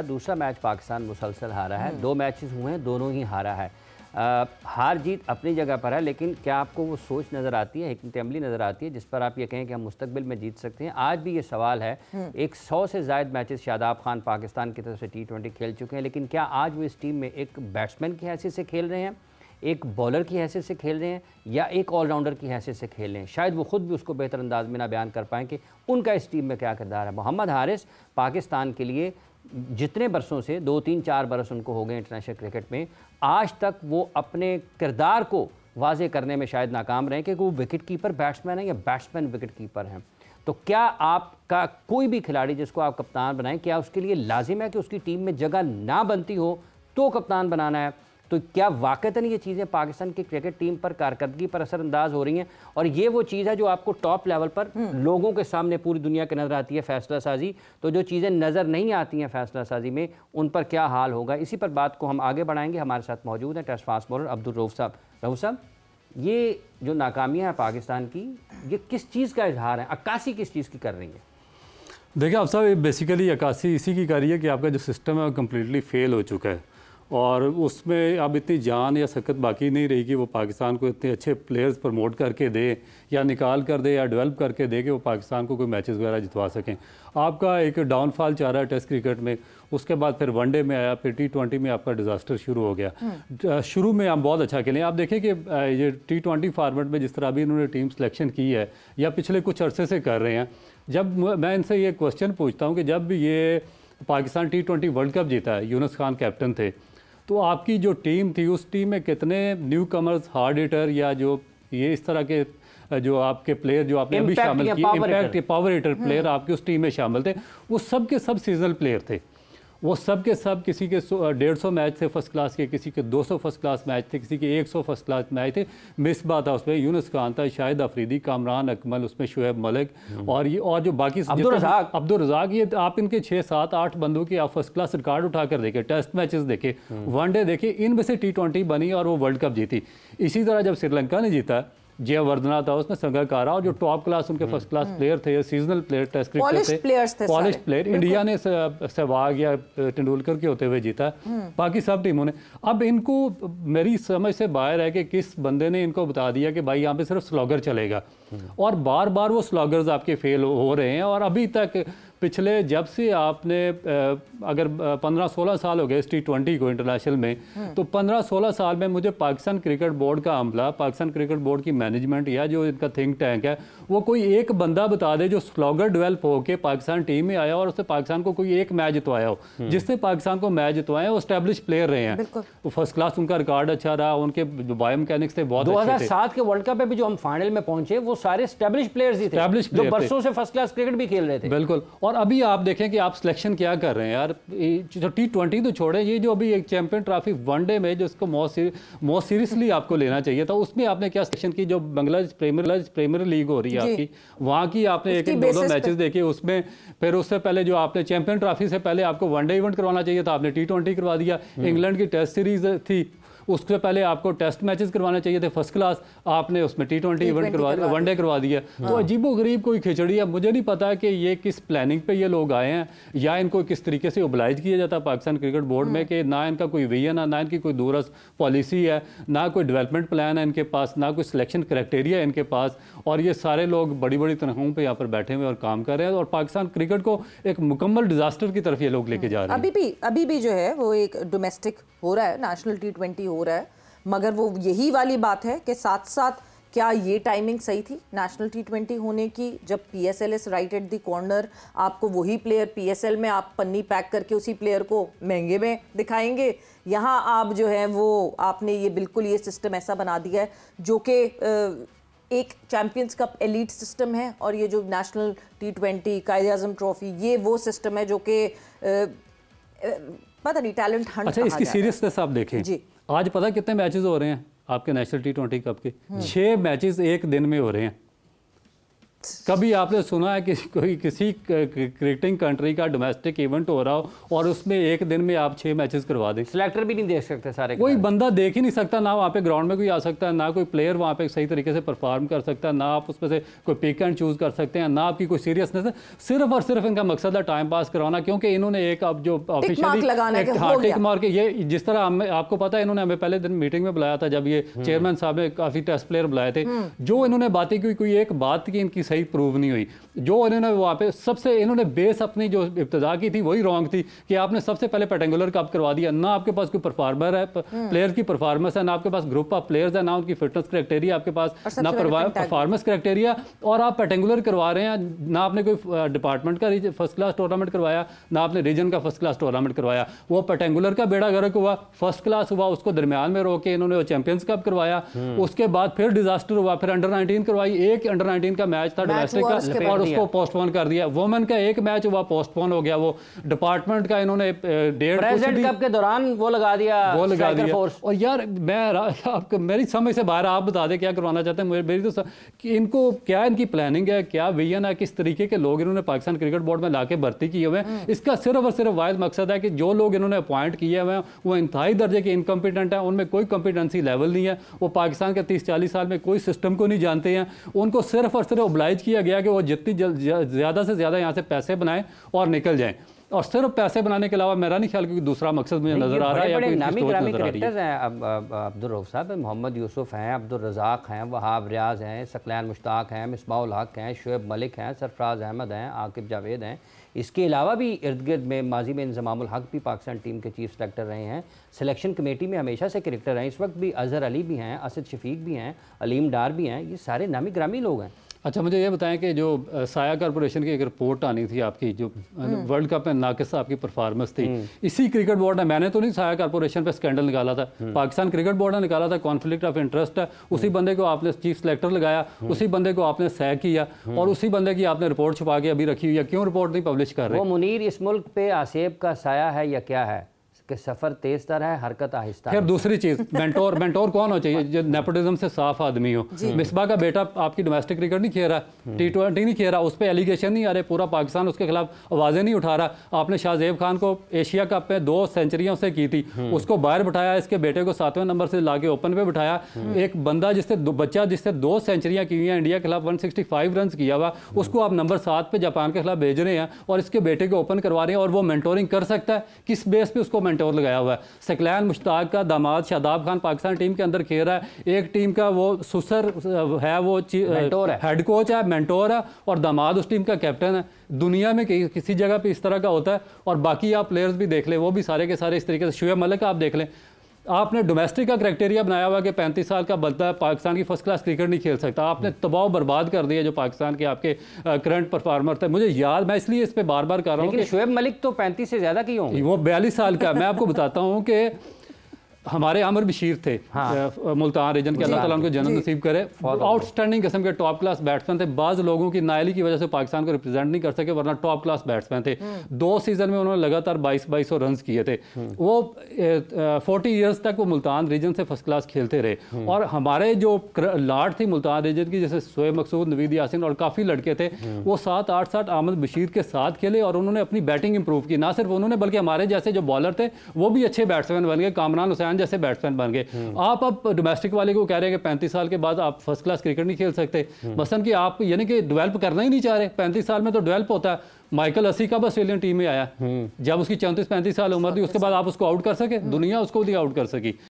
मेरा दूसरा मैच पाकिस्तान मुसलसल हारा है। 2 मैचेस हुए हैं, दोनों ही हारा है। हार जीत अपनी जगह पर है, लेकिन क्या आपको वो सोच नज़र आती है, हिकमत अमली नज़र आती है जिस पर आप ये कहें कि हम मुस्तकबिल में जीत सकते हैं? आज भी ये सवाल है। एक 100 से ज़ायद मैचेस शादाब खान पाकिस्तान की तरफ से T20 खेल चुके हैं, लेकिन क्या आज वो इस टीम में एक बैट्समैन की हैसियत से खेल रहे हैं, एक बॉलर की हैसियत से खेल रहे हैं, या एक ऑलराउंडर की हैसियत से खेल रहे हैं? शायद वो खुद भी उसको बेहतर अंदाज में ना बयान कर पाएँ कि उनका इस टीम में क्या किरदार है। मोहम्मद हारिस पाकिस्तान के लिए जितने बरसों से 2-3-4 बरस उनको हो गए इंटरनेशनल क्रिकेट में, आज तक वो अपने किरदार को वाज़े करने में शायद नाकाम रहे कि वो विकेट कीपर बैट्समैन है या बैट्समैन विकेट कीपर हैं। तो क्या आपका कोई भी खिलाड़ी जिसको आप कप्तान बनाएं, क्या उसके लिए लाजिम है कि उसकी टीम में जगह ना बनती हो तो कप्तान बनाना है? तो क्या वाकईतन ये चीज़ें पाकिस्तान की क्रिकेट टीम पर कारकर्दगी पर असरअंदाज हो रही हैं? और ये वो चीज़ है जो आपको टॉप लेवल पर लोगों के सामने पूरी दुनिया के नज़र आती है, फैसला साजी। तो जो चीज़ें नज़र नहीं आती हैं फैसला साजी में, उन पर क्या हाल होगा? इसी पर बात को हम आगे बढ़ाएंगे। हमारे साथ मौजूद हैं test fast bowler Abdul Rauf साहब। रऊफ साहब, ये जो नाकामियाँ हैं पाकिस्तान की, ये किस चीज़ का इजहार है? अक्कासी किस चीज़ की कर रही है? देखिए आप साहब, बेसिकली अक्कासी इसी की कर रही है कि आपका जो सिस्टम है वो कम्प्लीटली फेल हो चुका है, और उसमें अब इतनी जान या सकत बाकी नहीं रही कि वो पाकिस्तान को इतने अच्छे प्लेयर्स प्रमोट करके दे या निकाल कर दे या डेवलप करके दे कि वो पाकिस्तान को कोई मैचेस वगैरह जितवा सकें। आपका एक डाउनफॉल चाह रहा है टेस्ट क्रिकेट में, उसके बाद फिर वनडे में आया, फिर T20 में आपका डिज़ास्टर शुरू हो गया। शुरू में आप बहुत अच्छा खेलें। आप देखें कि ये T20 फॉर्मेट में जिस तरह अभी इन्होंने टीम सिलेक्शन की है या पिछले कुछ अरसे से कर रहे हैं, जब मैं इनसे ये क्वेश्चन पूछता हूँ कि जब ये पाकिस्तान T20 वर्ल्ड कप जीता है, यूनुस खान कैप्टन थे, तो आपकी जो टीम थी उस टीम में कितने न्यू कमर्स, हार्ड हिटर या जो ये इस तरह के जो आपके प्लेयर जो आपने अभी शामिल किए, इम्पैक्ट पावर हिटर प्लेयर आपकी उस टीम में शामिल थे, वो सब के सब सीजनल प्लेयर थे। वो सब के सब, किसी के 150 मैच थे फर्स्ट क्लास के, किसी के 200 फर्स्ट क्लास मैच थे, किसी के 100 फर्स्ट क्लास मैच थे। मिसबा था उसमें, यूनुस खान था, शाहिद अफरीदी, कामरान अकमल, उसमें शुएब मलिक और जो बाकी अब्दुल रज़ाक, ये आप इनके 6, 7, 8 बंदों की आप फर्स्ट क्लास रिकॉर्ड उठाकर देखे, टेस्ट मैचेस देखे, वनडे देखे, इनमें से T20 बनी और वो वर्ल्ड कप जीती। इसी तरह जब श्रीलंका ने जीता, जयवर्धना था, उसने संगकारा, और जो टॉप क्लास उनके फर्स्ट क्लास प्लेयर थे, सीजनल प्लेयर, टेस्ट क्रिकेट थे, पॉलिश प्लेयर। इंडिया ने सहवाग या तेंदुलकर के होते हुए जीता, बाकी सब टीमों ने। अब इनको मेरी समझ से बाहर है कि किस बंदे ने इनको बता दिया कि भाई यहाँ पे सिर्फ स्लॉगर चलेगा, और बार बार वो स्लॉगर्स आपके फेल हो रहे हैं। और अभी तक पिछले जब से आपने अगर 15-16 साल हो गए इस T20 को इंटरनेशनल में, तो 15-16 साल में मुझे पाकिस्तान क्रिकेट बोर्ड का अमला, पाकिस्तान क्रिकेट बोर्ड की मैनेजमेंट या जो इनका थिंक टैंक है, वो कोई एक बंदा बता दे जो स्लॉगर डेवलप होकर पाकिस्तान टीम में आया और उसने पाकिस्तान को कोई एक मैच जितवाया हो। जिसने पाकिस्तान को मैच जितवाया वो एस्टेब्लिश प्लेयर रहे हैं, वो फर्स्ट क्लास, उनका रिकॉर्ड अच्छा रहा, उनके बायो मैकेनिक्स थे बहुत अच्छे थे। 2007 के वर्ल्ड कप में भी जो हम फाइनल में पहुंचे वो सारे एस्टेब्लिश प्लेयर्स ही थे, जो बरसों से फर्स्ट क्लास क्रिकेट भी खेल रहे थे। बिल्कुल। और अभी आप देखें कि आप सिलेक्शन क्या कर रहे हैं यार, जो T20 तो छोड़े, ये जो अभी एक चैंपियन ट्रॉफी वनडे में जो इसको मोस्ट सीरियसली आपको लेना चाहिए था, उसमें आपने क्या सिलेक्शन की? जो बांग्लादेश प्रीमियर लीग हो रही है आपकी, वहाँ की आपने एक 2 मैचेस देखे, उसमें फिर उससे पहले जो आपने चैंपियन ट्रॉफी से पहले आपको वनडे इवेंट करवाना चाहिए था, आपने T20 करवा दिया। इंग्लैंड की टेस्ट सीरीज थी, उससे पहले आपको टेस्ट मैचेस करवाने चाहिए थे फर्स्ट क्लास, आपने उसमें T20 इवेंट वनडे करवा दिया। तो अजीबो गरीब कोई खिचड़ी है। मुझे नहीं पता कि ये किस प्लानिंग पे ये लोग आए हैं, या इनको किस तरीके से ओबलाइज किया जाता है पाकिस्तान क्रिकेट बोर्ड में कि ना इनका कोई विजन है, ना इनकी कोई दूरस पॉलिसी है, ना कोई डेवलपमेंट प्लान है इनके पास, ना कोई सिलेक्शन क्राइटेरिया है इनके पास, और ये सारे लोग बड़ी बड़ी तनख्वाहों पर यहाँ पर बैठे हुए और काम कर रहे हैं, और पाकिस्तान क्रिकेट को एक मुकम्मल डिजास्टर की तरफ ये लोग लेके जा रहे हैं। अभी भी जो है वो एक डोमेस्टिक हो रहा है, नेशनल T20 हो रहा है, मगर वो यही वाली बात है कि साथ साथ क्या ये टाइमिंग सही थी नेशनल T20 होने की, जब PSL is right at the corner, आपको वही प्लेयर PSL में आप पन्नी पैक करके उसी प्लेयर को महंगे में दिखाएंगे। यहाँ आप जो है वो आपने ये बिल्कुल ये सिस्टम ऐसा बना दिया है जो कि एक चैंपियंस कप एलीट सिस्टम है, और ये जो नेशनल T20 कायद-ए-आज़म ट्रॉफी, ये वो सिस्टम है जो कि पता नहीं टैलेंट हंट। अच्छा, इसकी सीरियसनेस आप देखें जी, आज पता कितने मैचेस हो रहे हैं आपके नेशनल T20 कप के? 6 मैचेस एक दिन में हो रहे हैं। कभी आपने सुना है कि कोई किसी क्रिकेटिंग कंट्री का डोमेस्टिक इवेंट हो रहा हो और उसमें एक दिन में आप 6 मैचेस करवा दें? सिलेक्टर भी नहीं देख सकते सारे, कोई बंदा देख ही नहीं सकता, ना वहाँ पे ग्राउंड में कोई आ सकता है, ना कोई प्लेयर वहाँ पे सही तरीके से परफॉर्म कर सकता है, ना आप उसमें से कोई पिक एंड चूज कर सकते हैं, ना आपकी कोई सीरियसनेस है। सिर्फ और सिर्फ इनका मकसद है टाइम पास कराना, क्योंकि इन्होंने एक अब जो ऑफिशियली टिक मार के, ये जिस तरह आपको पता है इन्होंने हमें पहले दिन मीटिंग में बुलाया था जब ये चेयरमैन साहब ने काफ़ी टेस्ट प्लेयर बुलाए थे, जो इन्होंने बातें की, कोई एक बात की इनकी सही प्रूव नहीं हुई। जो इन्होंने वहाँ पे सबसे इन्होंने बेस अपनी जो इब्तिदा की थी वही रॉन्ग थी कि आपने सबसे पहले पेटेंगुलर कप करवा दिया, ना आपके पास कोई परफॉर्मर है, प्लेयर की परफॉर्मेंस है, ना आपके पास ग्रुप ऑफ प्लेयर्स है, ना उनकी फिटनेस क्राइटेरिया आपके पास, ना परफॉर्मेंस क्राइटेरिया, और आप पेटेंगुलर करवा रहे हैं। ना आपने कोई डिपार्टमेंट का फर्स्ट क्लास टूर्नामेंट करवाया, ना आपने रीजन का फर्स्ट क्लास टूर्नामेंट करवाया। वो पेटेंगुलर का बेड़ा गर्क हुआ, फर्स्ट क्लास हुआ, उसको दरमियान में रोक के इन्होंने चैंपियंस कप करवाया, उसके बाद फिर डिजास्टर हुआ, फिर अंडर 19 करवाई। एक अंडर 19 का मैच था डोमेस्टिक का और उसको पोस्टपोन कर दिया। वुमेन का एक मैच हुआ, पोस्टपोन हो गया। वो डिपार्टमेंट का इन्होंने डेट प्रेसिडेंट कप के दौरान वो लगा दिया। और यार मैं मेरी समझ से बाहर, आप बता दें क्या करवाना चाहते हैं। मेरी तो कि इनको क्या इनकी प्लानिंग है, क्या विजन है, किस तरीके के लोग इन्होंने पाकिस्तान क्रिकेट बोर्ड में लाके भर्ती किए हुए हैं। इसका सिर्फ और सिर्फ वाहिद मकसद है कि जो लोग इन्होंने अपॉइंट किए हुए हैं वो इंतहाई दर्जे के इनकम्पिटेंट हैं, उनमें कोई कॉम्पिटेंसी लेवल नहीं है, वो पाकिस्तान के 30-40 साल में कोई सिस्टम को नहीं जानते हैं। उनको सिर्फ और सिर्फ ओब्लाइज किया गया कि वो जितनी ज़्यादा से ज़्यादा यहाँ से पैसे बनाएं और निकल जाएं, और सिर्फ पैसे बनाने के अलावा मेरा नहीं ख्याल कि दूसरा मकसद मुझे नजर आ रहा है या कोई नामी ग्रामी क्रिकेटर्स हैं। अब्दुल रऊफ साहब, मोहम्मद यूसुफ हैं, अब्दुल रज़ाक हैं, वहाब रियाज हैं, सकलैन मुश्ताक हैं, मिसबाउल हक हैं, शुएब मलिक हैं, सरफराज अहमद हैं, आकिब जावेद हैं। इसके अलावा भी इर्द गिर्द में माजी में इंज़मामुल हक भी पाकिस्तान टीम के चीफ सेलेक्टर रहे हैं, सिलेक्शन कमेटी में हमेशा से क्रिकेटर हैं, इस वक्त भी अजहर अली भी हैं, असद शफीक भी हैं, अलीम डार भी हैं, ये सारे नामी ग्रामी लोग हैं। अच्छा, मुझे ये बताएं कि जो साया कॉर्पोरेशन की एक रिपोर्ट आनी थी आपकी, जो वर्ल्ड कप में नाकिस आपकी परफॉर्मेंस थी, इसी क्रिकेट बोर्ड ने, मैंने तो नहीं साया कॉर्पोरेशन पे स्कैंडल निकाला था, पाकिस्तान क्रिकेट बोर्ड ने निकाला था, कॉन्फ्लिक्ट ऑफ इंटरेस्ट है, उसी बंदे को आपने चीफ सेलेक्टर लगाया, उसी बंदे को आपने सह किया और उसी बंदे की आपने रिपोर्ट छुपा के अभी रखी हुई है। क्यों रिपोर्ट नहीं पब्लिश कर रहे? वो मुनीर इस मुल्क पे आसेब का साया है या क्या है कि सफ़र तेज तर है, हरकत आहिस्ता। फिर दूसरी चीज़, मेंटोर कौन हो चाहिए? जो नेपोटिज्म से साफ आदमी हो। मिसबा का बेटा आपकी डोमेस्टिक क्रिकेट नहीं खेल रहा, T20 नहीं खेल रहा, उस पर एलिगेशन नहीं आ रहे, पूरा पाकिस्तान उसके खिलाफ आवाज़ें नहीं उठा रहा। आपने शाहजेब खान को एशिया कप में 2 सेंचुरियाँ उससे की थी, उसको बाहर बिठाया, इसके बेटे को 7वें नंबर से ला के ओपन पे बिठाया। एक बंदा जिससे 2 सेंचुरियाँ की हुई हैं, इंडिया के खिलाफ 165 रन किया हुआ, उसको आप नंबर 7 पे जापान के खिलाफ भेज रहे हैं और इसके बेटे को ओपन करवा रहे हैं, और वो मेंटोरिंग कर सकता है? किस बेस पे उसको मेंटोर लगाया हुआ है? सकलैन मुश्ताक का दामाद शादाब खान पाकिस्तान टीम के अंदर खेल रहा है, एक टीम का वो सुसर है, वो हेड कोच है, मेंटोर है, और दामाद उस टीम का कैप्टन है। दुनिया में किसी जगह पे इस तरह का होता है? और बाकी आप प्लेयर्स भी देख लें, वो भी सारे के सारे इस तरीके से। शुएब मलिक आप देख लें, आपने डोमेस्टिक का क्राइटेरिया बनाया हुआ कि 35 साल का बंदा है, पाकिस्तान की फर्स्ट क्लास क्रिकेट नहीं खेल सकता। आपने तबाह बर्बाद कर दिया जो पाकिस्तान के आपके करंट परफॉर्मर थे। मुझे याद, मैं इसलिए इस पे बार बार कर रहा हूँ कि शुएब मलिक तो 35 से ज़्यादा की होंगे, वो 42 साल का। मैं आपको बताता हूँ कि हमारे आमिर बशीर थे, मुल्तान रीजन के, अल्लाह ताला उनको जन्नत नसीब करे, आउटस्टैंडिंग किस्म के टॉप क्लास बैट्समैन थे। बाज़ लोगों की नाइली की वजह से पाकिस्तान को रिप्रेजेंट नहीं कर सके, वरना टॉप क्लास बैट्समैन थे। 2 सीज़न में उन्होंने लगातार 2200 रन किए थे। वो 40 ईयर्स तक वो मुल्तान रीजन से फर्स्ट क्लास खेलते रहे। और हमारे जो लाट थी मुल्तान रीजन की, जैसे शोएब मकसूद, नवीद यासिन और काफ़ी लड़के थे, वो 7-8 साल आमिर बशीर के साथ खेले और उन्होंने अपनी बैटिंग इंप्रूव की। ना सिर्फ उन्होंने, बल्कि हमारे जैसे जो बॉलर थे वो भी अच्छे बैट्समैन बन गए, कामरान हुसैन जैसे बैट्समैन बन गए। आप अब डोमेस्टिक वाले को कह रहे हैं कि 35 साल के बाद आप फर्स्ट क्लास क्रिकेट नहीं खेल सकते, मसलन कि आप यानी कि डेवलप करना ही नहीं चाह रहे। 35 साल में तो डेवलप होता है। माइकल हसी कब ऑस्ट्रेलियन टीम में आया? जब उसकी 34-35 साल उम्र थी, उसके बाद आप उसको आउट कर सके? दुनिया उसको भी आउट कर सकी।